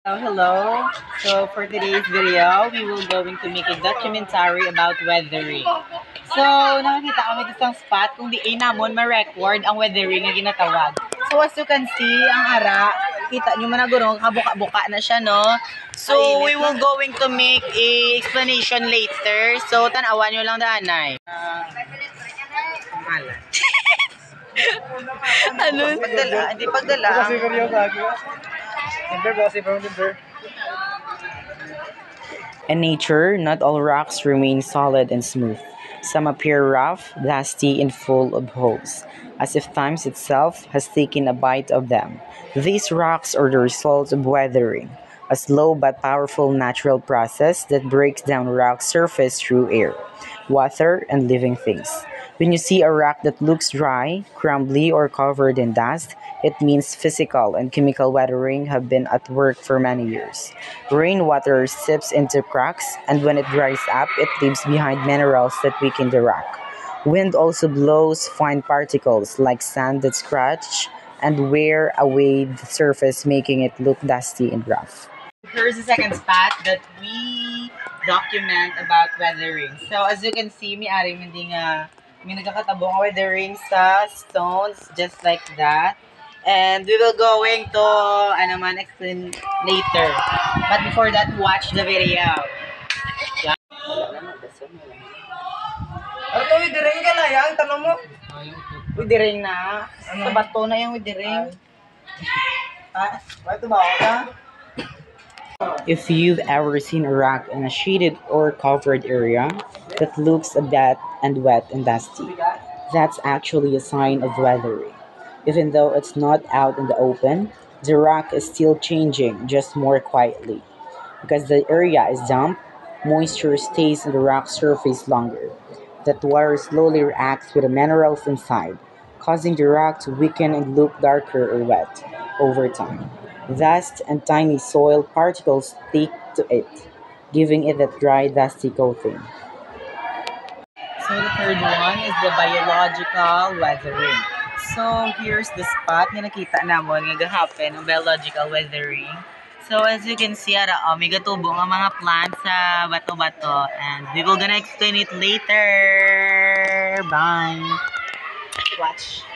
Hello. So for today's video, we will going to make a documentary about weathering. So nakakita kami sa isang spot kung di ay namon ma-record ang weathering na ginatawag. So as you can see, ang ara, kita nyo managuro, kabuka-buka na siya, no? So we will going to make a explanation later. So tanawan nyo lang danay. Ano? Pagdala, hindi pagdala. Kasi seryoso ako. In nature, not all rocks remain solid and smooth. Some appear rough, dusty, and full of holes, as if time itself has taken a bite of them. These rocks are the result of weathering, a slow but powerful natural process that breaks down rock surface through air, water, and living things. When you see a rock that looks dry, crumbly, or covered in dust, it means physical and chemical weathering have been at work for many years. Rainwater seeps into cracks, and when it dries up, it leaves behind minerals that weaken the rock. Wind also blows fine particles like sand that scratch and wear away the surface, making it look dusty and rough. Here's the second spot that we document about weathering. So as you can see, may nagkakatabong ang weathering sa stones just like that. And we will going to explain later. But before that, watch the video. Ano to, widiring ka na yan? Tanong mo? Widiring na. Sa bato na yung widiring. May tumawa ka? If you've ever seen a rock in a shaded or covered area that looks a bit and wet and dusty, that's actually a sign of weathering. Even though it's not out in the open, the rock is still changing, just more quietly. Because the area is damp, moisture stays on the rock surface longer. That water slowly reacts with the minerals inside, causing the rock to weaken and look darker or wet over time. Dust and tiny soil particles stick to it, giving it that dry, dusty coating. So the third one is the biological weathering. So here's the spot na nakita namon nga gahapon ng biological weathering. So as you can see, may gatubo nga mga plants sa bato-bato, and we will gonna explain it later. Bye. Watch.